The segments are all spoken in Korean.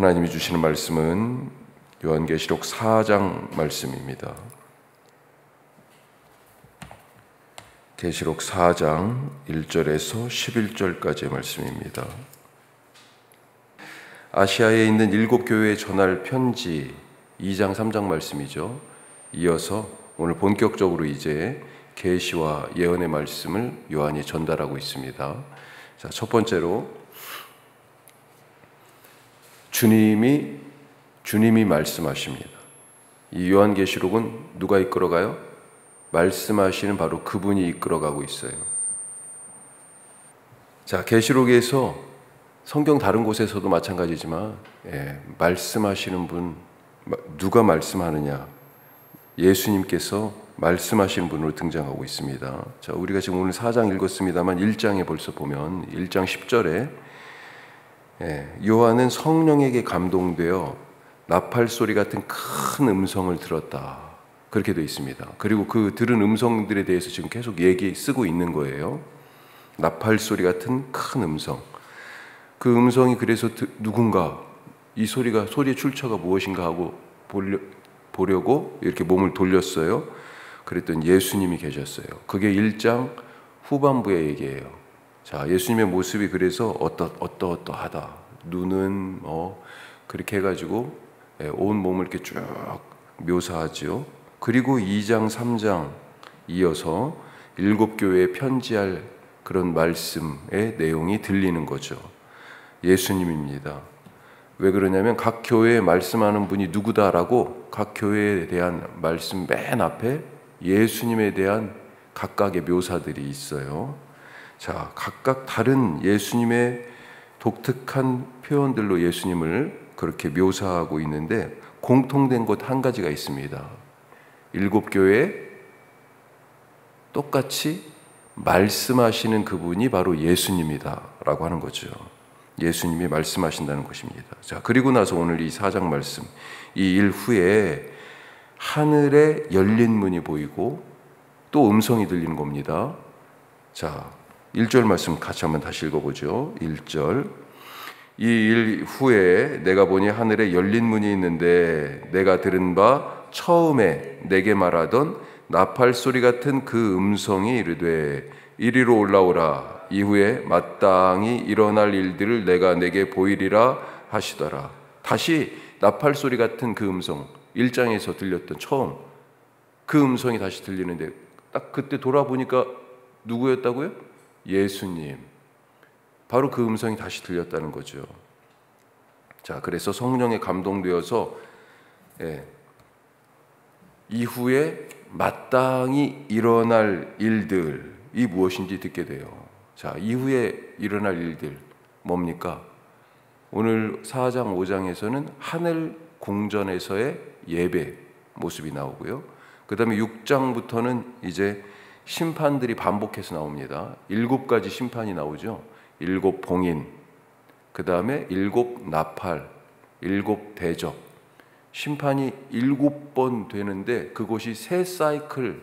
하나님이 주시는 말씀은 요한계시록 4장 말씀입니다. 계시록 4장 1절에서 11절까지의 말씀입니다. 아시아에 있는 7교회에 전할 편지 2장 3장 말씀이죠. 이어서 오늘 본격적으로 이제 계시와 예언의 말씀을 요한이 전달하고 있습니다. 자, 첫 번째로 주님이 말씀하십니다. 이 요한계시록은 누가 이끌어가요? 말씀하시는 바로 그분이 이끌어가고 있어요. 자, 계시록에서 성경 다른 곳에서도 마찬가지지만 말씀하시는 분, 누가 말씀하느냐? 예수님께서 말씀하시는 분으로 등장하고 있습니다. 자, 우리가 지금 오늘 4장 읽었습니다만 1장에 벌써 보면 1장 10절에 요한은 성령에게 감동되어 나팔 소리 같은 큰 음성을 들었다. 그렇게 되어 있습니다. 그리고 그 들은 음성들에 대해서 지금 계속 쓰고 있는 거예요. 나팔 소리 같은 큰 음성. 그 음성이 그래서 누군가 이 소리의 출처가 무엇인가 하고 보려고 이렇게 몸을 돌렸어요. 그랬더니 예수님이 계셨어요. 그게 1장 후반부의 얘기예요. 자, 예수님의 모습이 그래서 어떠하다. 눈은 그렇게 해가지고 온 몸을 이렇게 쭉 묘사하죠. 그리고 2장 3장 이어서 7교회에 편지할 그런 말씀의 내용이 들리는 거죠. 예수님입니다. 왜 그러냐면 각 교회에 말씀하는 분이 누구다라고 각 교회에 대한 말씀 맨 앞에 예수님에 대한 각각의 묘사들이 있어요. 자, 각각 다른 예수님의 독특한 표현들로 예수님을 그렇게 묘사하고 있는데 공통된 것 한 가지가 있습니다. 7교회에 똑같이 말씀하시는 그분이 바로 예수님이다라고 하는 거죠. 예수님이 말씀하신다는 것입니다. 자, 그리고 나서 오늘 이 4장 말씀, 이 일 후에 하늘에 열린 문이 보이고 또 음성이 들리는 겁니다. 자, 1절 말씀 같이 한번 다시 읽어보죠. 1절. 이 일 후에 내가 보니 하늘에 열린 문이 있는데 내가 들은 바 처음에 내게 말하던 나팔 소리 같은 그 음성이 이르되 이리로 올라오라. 이후에 마땅히 일어날 일들을 내가 내게 보이리라 하시더라. 다시 나팔 소리 같은 그 음성, 1장에서 들렸던 처음 그 음성이 다시 들리는데 딱 그때 돌아보니까 누구였다고요? 예수님. 바로 그 음성이 다시 들렸다는 거죠. 자, 그래서 성령에 감동되어서 이후에 마땅히 일어날 일들이 무엇인지 듣게 돼요. 자, 이후에 일어날 일들 뭡니까? 오늘 4장 5장에서는 하늘 궁전에서의 예배 모습이 나오고요. 그 다음에 6장부터는 이제 심판들이 반복해서 나옵니다. 7가지 심판이 나오죠. 7 봉인, 그 다음에 7 나팔, 7 대접. 심판이 7번 되는데 그것이 세 사이클을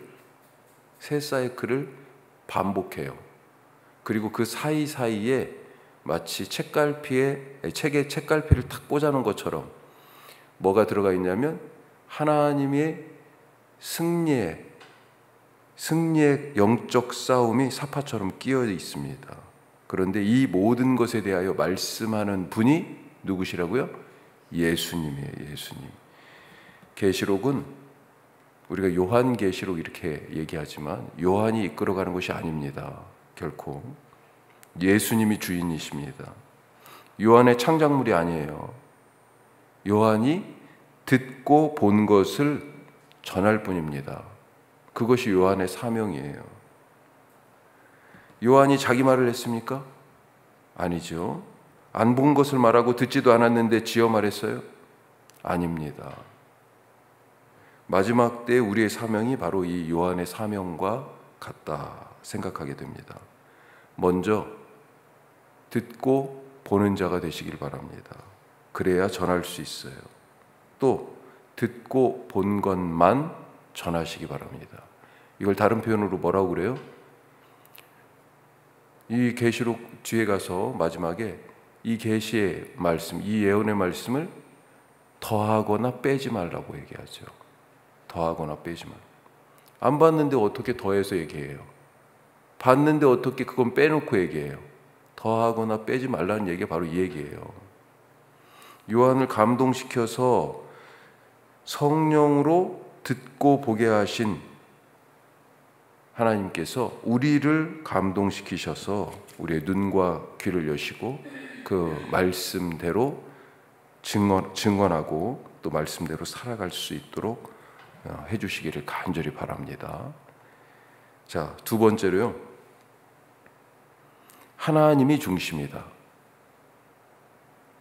반복해요. 그리고 그 사이사이에 마치 책에 책갈피를 탁 꽂아놓은 것처럼 뭐가 들어가 있냐면 하나님의 승리의 영적 싸움이 사파처럼 끼어 있습니다. 그런데 이 모든 것에 대하여 말씀하는 분이 누구시라고요? 예수님이에요. 예수님. 계시록은 우리가 요한계시록 이렇게 얘기하지만 요한이 이끌어가는 것이 아닙니다. 결코. 예수님이 주인이십니다. 요한의 창작물이 아니에요. 요한이 듣고 본 것을 전할 뿐입니다. 그것이 요한의 사명이에요. 요한이 자기 말을 했습니까? 아니죠. 안 본 것을 말하고 듣지도 않았는데 지어 말했어요? 아닙니다. 마지막 때 우리의 사명이 바로 이 요한의 사명과 같다 생각하게 됩니다. 먼저 듣고 보는 자가 되시길 바랍니다. 그래야 전할 수 있어요. 또 듣고 본 것만 전하시기 바랍니다. 이걸 다른 표현으로 뭐라고 그래요? 이 계시록 뒤에 가서 마지막에 이 계시의 말씀, 이 예언의 말씀을 더하거나 빼지 말라고 얘기하죠. 더하거나 빼지 말. 안 봤는데 어떻게 더해서 얘기해요? 봤는데 어떻게 그건 빼놓고 얘기해요? 더하거나 빼지 말라는 얘기가 바로 이 얘기예요. 요한을 감동시켜서 성령으로 듣고 보게 하신 하나님께서 우리를 감동시키셔서 우리의 눈과 귀를 여시고 그 말씀대로 증언하고 또 말씀대로 살아갈 수 있도록 해주시기를 간절히 바랍니다. 자, 두 번째로요. 하나님이 중심이다.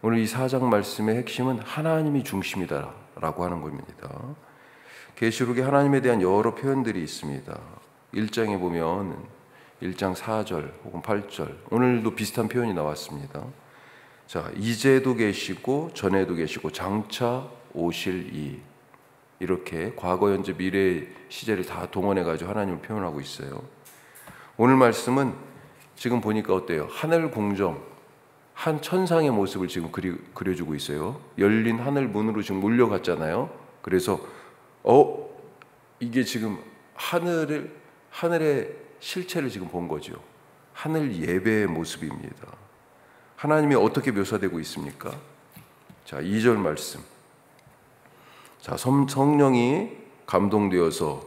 오늘 이 4장 말씀의 핵심은 하나님이 중심이다 라고 하는 겁니다. 계시록에 하나님에 대한 여러 표현들이 있습니다. 1장에 보면 1장 4절 혹은 8절 오늘도 비슷한 표현이 나왔습니다. 자, 이제도 계시고 전에도 계시고 장차 오실 이, 이렇게 과거, 현재, 미래 시제를 다 동원해가지고 하나님을 표현하고 있어요. 오늘 말씀은 지금 보니까 어때요? 하늘 궁정, 한 천상의 모습을 지금 그려주고 있어요. 열린 하늘 문으로 지금 몰려갔잖아요. 그래서 이게 지금 하늘의 실체를 지금 본 거죠. 하늘 예배의 모습입니다. 하나님이 어떻게 묘사되고 있습니까? 자, 2절 말씀. 자, 성령이 감동되어서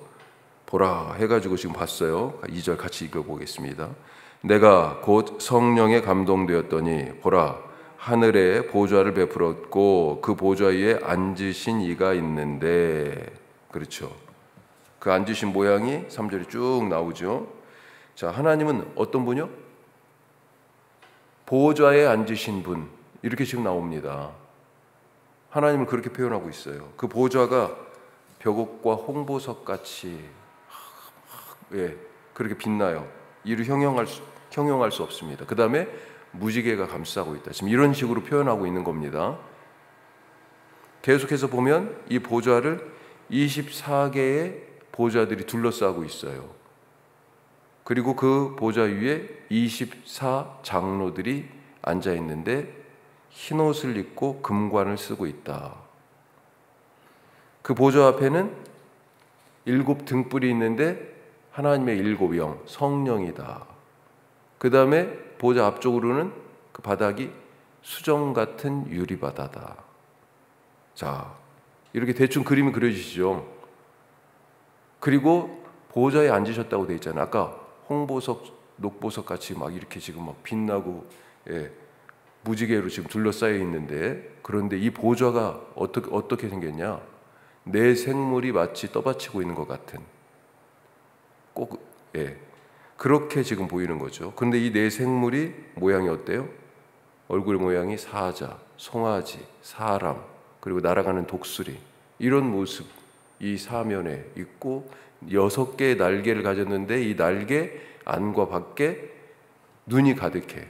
보라 해가지고 지금 봤어요. 2절 같이 읽어보겠습니다. 내가 곧 성령에 감동되었더니 보라 하늘에 보좌를 베풀었고 그 보좌 위에 앉으신 이가 있는데, 그렇죠. 그 앉으신 모양이 3절에 쭉 나오죠. 자, 하나님은 어떤 분이요? 보좌에 앉으신 분, 이렇게 지금 나옵니다. 하나님을 그렇게 표현하고 있어요. 그 보좌가 벽옥과 홍보석 같이 그렇게 빛나요. 이를 형용할 수 없습니다. 그 다음에 무지개가 감싸고 있다. 지금 이런 식으로 표현하고 있는 겁니다. 계속해서 보면 이 보좌를 24개의 보좌들이 둘러싸고 있어요. 그리고 그 보좌 위에 24 장로들이 앉아 있는데 흰 옷을 입고 금관을 쓰고 있다. 그 보좌 앞에는 7 등불이 있는데 하나님의 7 영, 성령이다. 그 다음에 보좌 앞쪽으로는 그 바닥이 수정 같은 유리바다다. 자, 이렇게 대충 그림이 그려지시죠. 그리고 보좌에 앉으셨다고 되어 있잖아요. 아까 홍보석, 녹보석 같이 막 이렇게 지금 막 빛나고 무지개로 지금 둘러싸여 있는데, 그런데 이 보좌가 어떻게 생겼냐? 내 생물이 마치 떠받치고 있는 것 같은 그렇게 지금 보이는 거죠. 그런데 이 내 생물이 모양이 어때요? 얼굴 모양이 사자, 송아지, 사람, 그리고 날아가는 독수리, 이런 모습 이 사면에 있고 6개의 날개를 가졌는데 이 날개 안과 밖에 눈이 가득해.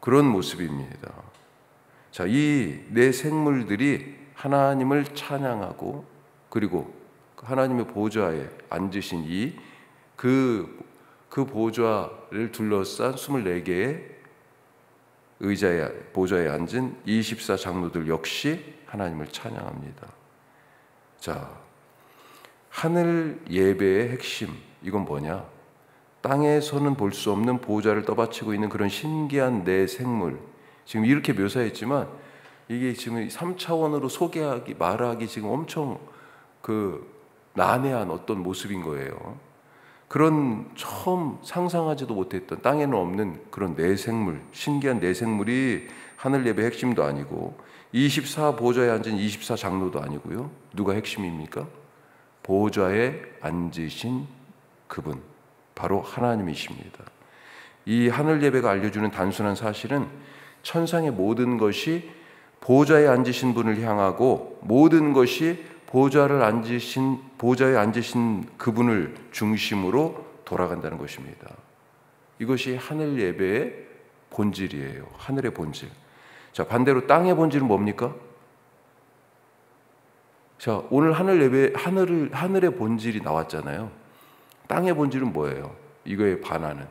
그런 모습입니다. 자, 이 내 생물들이 하나님을 찬양하고, 그리고 하나님의 보좌에 앉으신 그 보좌를 둘러싼 24개의 보좌에 앉은 24 장로들 역시 하나님을 찬양합니다. 자, 하늘 예배의 핵심, 이건 뭐냐? 땅에서는 볼 수 없는 보좌를 떠받치고 있는 그런 신기한 내 생물, 지금 이렇게 묘사했지만 이게 지금 3차원으로 말하기 지금 엄청 난해한 어떤 모습인 거예요. 그런 처음 상상하지도 못했던, 땅에는 없는 그런 내 생물, 신기한 내 생물이 하늘 예배의 핵심도 아니고 24 보좌에 앉은 24 장로도 아니고요. 누가 핵심입니까? 보좌에 앉으신 그분, 바로 하나님이십니다. 이 하늘 예배가 알려주는 단순한 사실은 천상의 모든 것이 보좌에 앉으신 분을 향하고 모든 것이 보좌에 앉으신 그분을 중심으로 돌아간다는 것입니다. 이것이 하늘 예배의 본질이에요. 하늘의 본질. 자, 반대로 땅의 본질은 뭡니까? 자, 오늘 하늘 예배, 하늘의 본질이 나왔잖아요. 땅의 본질은 뭐예요? 이거에 반하는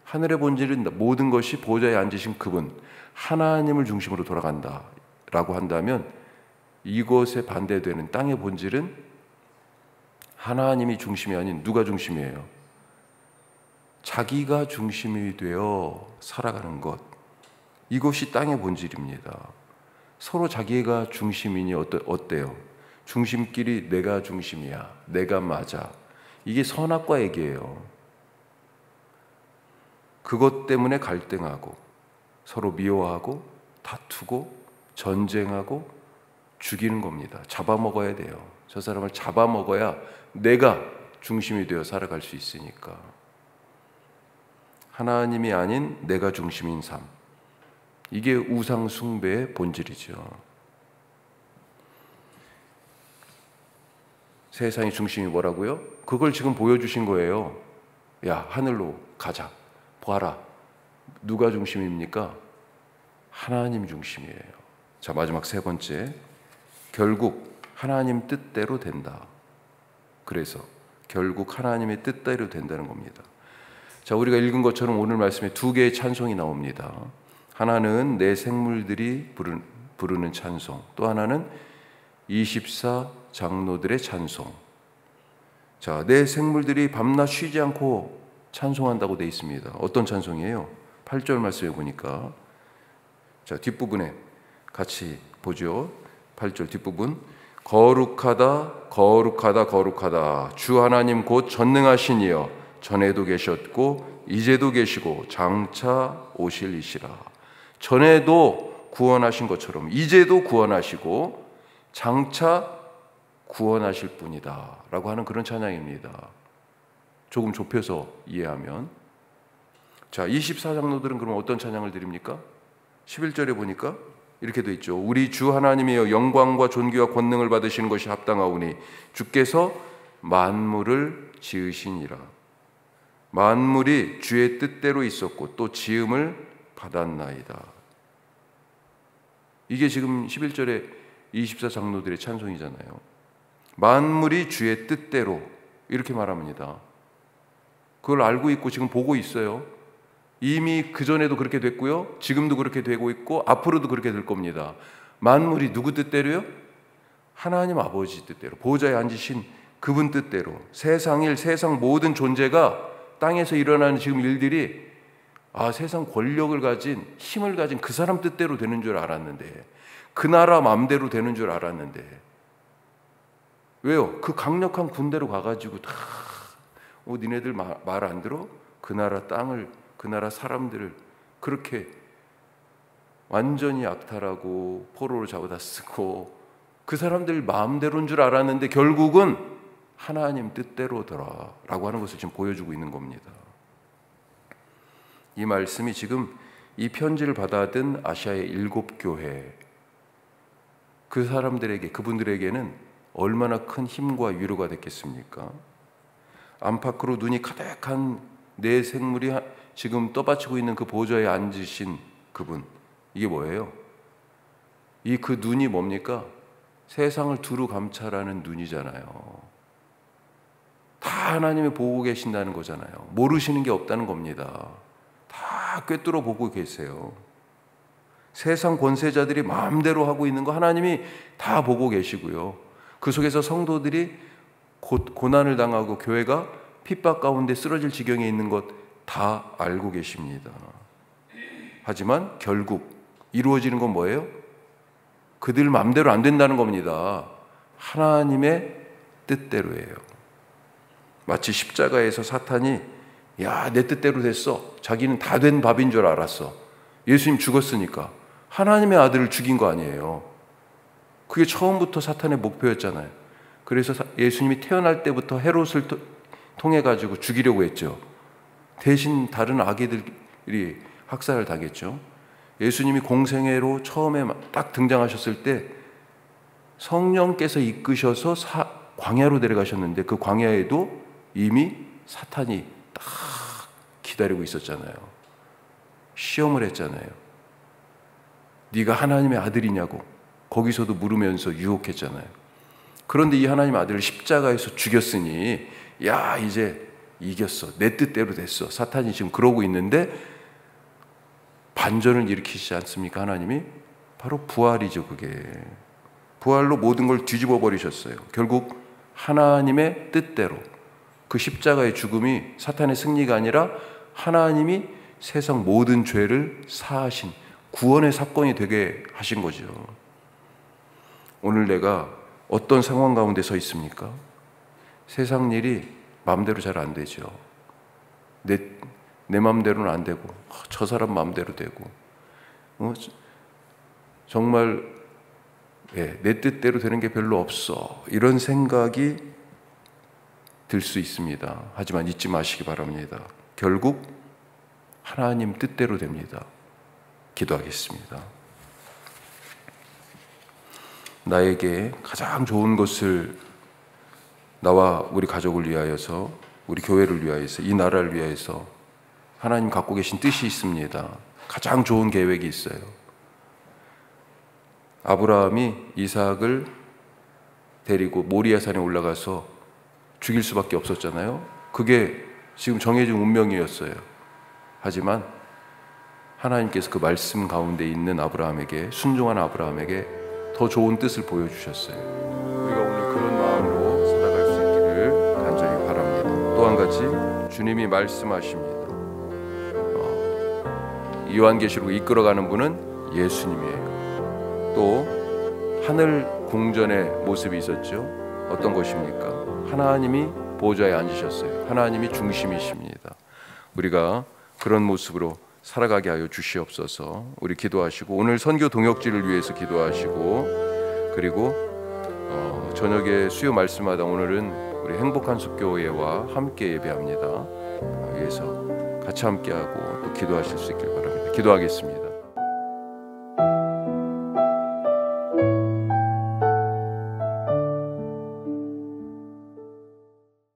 하늘의 본질은 모든 것이 보좌에 앉으신 그분 하나님을 중심으로 돌아간다라고 한다면, 이것에 반대되는 땅의 본질은 하나님이 중심이 아닌 누가 중심이에요? 자기가 중심이 되어 살아가는 것, 이것이 땅의 본질입니다. 서로 자기가 중심이니 어때요? 중심끼리 내가 중심이야, 내가 맞아, 이게 선악과 액이에요. 그것 때문에 갈등하고 서로 미워하고 다투고 전쟁하고 죽이는 겁니다. 잡아먹어야 돼요. 저 사람을 잡아먹어야 내가 중심이 되어 살아갈 수 있으니까. 하나님이 아닌 내가 중심인 삶, 이게 우상 숭배의 본질이죠. 세상의 중심이 뭐라고요? 그걸 지금 보여주신 거예요. 야, 하늘로 가자. 봐라. 누가 중심입니까? 하나님 중심이에요. 자, 마지막 세 번째. 결국 하나님 뜻대로 된다. 그래서 결국 하나님의 뜻대로 된다는 겁니다. 자, 우리가 읽은 것처럼 오늘 말씀에 두 개의 찬송이 나옵니다. 하나는 내 생물들이 부르는 찬송, 또 하나는 24 장로들의 찬송. 자, 내 생물들이 밤낮 쉬지 않고 찬송한다고 되어 있습니다. 어떤 찬송이에요? 8절 말씀에 보니까, 자, 뒷부분에 같이 보죠. 8절 뒷부분. 거룩하다 거룩하다 거룩하다 주 하나님 곧 전능하신 이여, 전에도 계셨고 이제도 계시고 장차 오실 이시라. 전에도 구원하신 것처럼 이제도 구원하시고 장차 구원하실 분이다 라고 하는 그런 찬양입니다. 조금 좁혀서 이해하면, 자, 24장로들은 그럼 어떤 찬양을 드립니까? 11절에 보니까 이렇게 돼 있죠. 우리 주 하나님이여, 영광과 존귀와 권능을 받으시는 것이 합당하오니 주께서 만물을 지으시니라. 만물이 주의 뜻대로 있었고 또 지음을 받았나이다. 이게 지금 11절에 24장로들의 찬송이잖아요. 만물이 주의 뜻대로, 이렇게 말합니다. 그걸 알고 있고 지금 보고 있어요. 이미 그전에도 그렇게 됐고요, 지금도 그렇게 되고 있고 앞으로도 그렇게 될 겁니다. 만물이 누구 뜻대로요? 하나님 아버지 뜻대로, 보좌에 앉으신 그분 뜻대로. 세상 모든 존재가, 땅에서 일어나는 지금 일들이 세상 권력을 가진, 힘을 가진 그 사람 뜻대로 되는 줄 알았는데, 그 나라 마음대로 되는 줄 알았는데, 왜요? 그 강력한 군대로 가가지고 다 니네들 말 안 들어? 그 나라 땅을, 그 나라 사람들을 그렇게 완전히 약탈하고 포로로 잡아다 쓰고 그 사람들 마음대로인 줄 알았는데 결국은 하나님 뜻대로더라 라고 하는 것을 지금 보여주고 있는 겁니다. 이 말씀이 지금 이 편지를 받아든 아시아의 7교회, 그 사람들에게, 그분들에게는 얼마나 큰 힘과 위로가 됐겠습니까? 안팎으로 눈이 가득한 내 생물이 지금 떠받치고 있는 그 보좌에 앉으신 그분, 이게 뭐예요? 그 눈이 뭡니까? 세상을 두루 감찰하는 눈이잖아요. 다 하나님이 보고 계신다는 거잖아요. 모르시는 게 없다는 겁니다. 다 꿰뚫어 보고 계세요. 세상 권세자들이 마음대로 하고 있는 거 하나님이 다 보고 계시고요. 그 속에서 성도들이 고난을 당하고 교회가 핍박 가운데 쓰러질 지경에 있는 것 다 알고 계십니다. 하지만 결국 이루어지는 건 뭐예요? 그들 마음대로 안 된다는 겁니다. 하나님의 뜻대로예요. 마치 십자가에서 사탄이, 야, 내 뜻대로 됐어. 자기는 다 된 밥인 줄 알았어. 예수님 죽었으니까. 하나님의 아들을 죽인 거 아니에요. 그게 처음부터 사탄의 목표였잖아요. 그래서 예수님이 태어날 때부터 헤롯을 통해 가지고 죽이려고 했죠. 대신 다른 아기들이 학살을 당했죠. 예수님이 공생애로 처음에 딱 등장하셨을 때 성령께서 이끄셔서 광야로 데려가셨는데, 그 광야에도 이미 사탄이 딱 기다리고 있었잖아요. 시험을 했잖아요. 네가 하나님의 아들이냐고 거기서도 물으면서 유혹했잖아요. 그런데 이 하나님 아들을 십자가에서 죽였으니, 야, 이제 이겼어. 내 뜻대로 됐어. 사탄이 지금 그러고 있는데 반전을 일으키시지 않습니까? 하나님이 바로 부활이죠. 그게 부활로 모든 걸 뒤집어 버리셨어요. 결국 하나님의 뜻대로 그 십자가의 죽음이 사탄의 승리가 아니라 하나님이 세상 모든 죄를 사하신 구원의 사건이 되게 하신 거죠. 오늘 내가 어떤 상황 가운데 서 있습니까? 세상 일이 마음대로 잘 안 되죠. 내 마음대로는 안 되고 저 사람 마음대로 되고 정말 내 뜻대로 되는 게 별로 없어, 이런 생각이 들 수 있습니다. 하지만 잊지 마시기 바랍니다. 결국 하나님 뜻대로 됩니다. 기도하겠습니다. 나에게 가장 좋은 것을 나와 우리 가족을 위하여서, 우리 교회를 위하여서, 이 나라를 위하여서 하나님 갖고 계신 뜻이 있습니다. 가장 좋은 계획이 있어요. 아브라함이 이삭을 데리고 모리아 산에 올라가서 죽일 수밖에 없었잖아요. 그게 지금 정해진 운명이었어요. 하지만 하나님께서 그 말씀 가운데 있는 아브라함에게, 순종한 아브라함에게 더 좋은 뜻을 보여주셨어요. 우리가 오늘 그런 마음으로 살아갈 수 있기를 간절히 바랍니다. 또 한 가지, 주님이 말씀하십니다. 요한계시록 이끌어가는 분은 예수님이에요. 또 하늘 궁전의 모습이 있었죠. 어떤 것입니까? 하나님이 보좌에 앉으셨어요. 하나님이 중심이십니다. 우리가 그런 모습으로 살아가게 하여 주시옵소서. 우리 기도하시고, 오늘 선교 동역지를 위해서 기도하시고, 그리고 저녁에 수요 말씀마다 오늘은 우리 행복한 숲교회와 함께 예배합니다. 위해서 같이 함께하고 또 기도하실 수 있길 바랍니다. 기도하겠습니다.